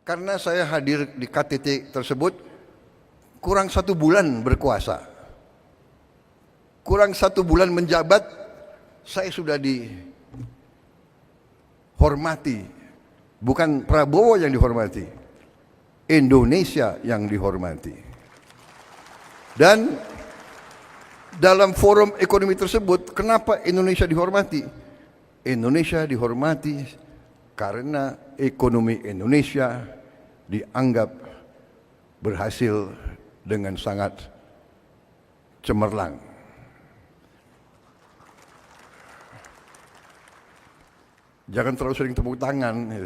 karena saya hadir di KTT tersebut kurang 1 bulan berkuasa, kurang 1 bulan menjabat, saya sudah dihormati. Bukan Prabowo yang dihormati, Indonesia yang dihormati. Dan dalam forum ekonomi tersebut, kenapa Indonesia dihormati? Indonesia dihormati karena ekonomi Indonesia dianggap berhasil dengan sangat cemerlang. Jangan terlalu sering tepuk tangan.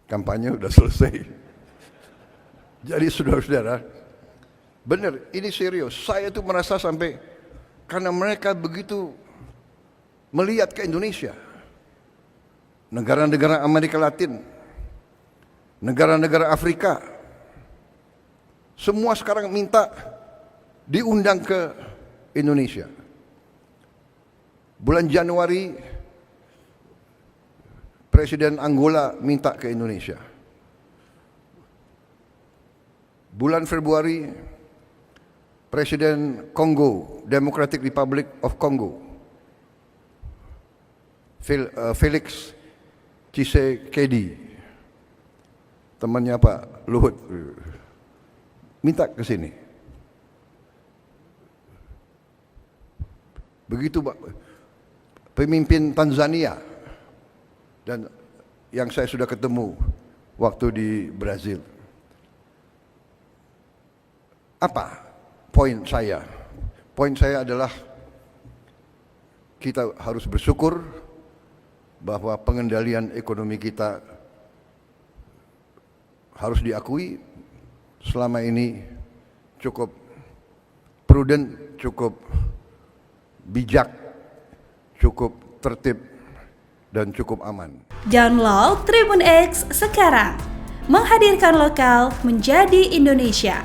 Kampanye udah selesai. Jadi saudara-saudara, benar, ini serius. Saya tuh merasa sampai karena mereka begitu melihat ke Indonesia, negara-negara Amerika Latin, negara-negara Afrika, semua sekarang minta diundang ke Indonesia. Bulan Januari, Presiden Angola minta ke Indonesia. Bulan Februari, Presiden Kongo, Democratic Republic of Congo, Felix Tshisekedi, temannya Pak Luhut, minta ke sini. Begitu Pak, pemimpin Tanzania, dan yang saya sudah ketemu waktu di Brazil. Apa poin saya? Poin saya adalah kita harus bersyukur bahwa pengendalian ekonomi kita harus diakui selama ini cukup prudent, cukup bijak, cukup tertib, dan cukup aman. Download Tribun X sekarang, menghadirkan lokal menjadi Indonesia.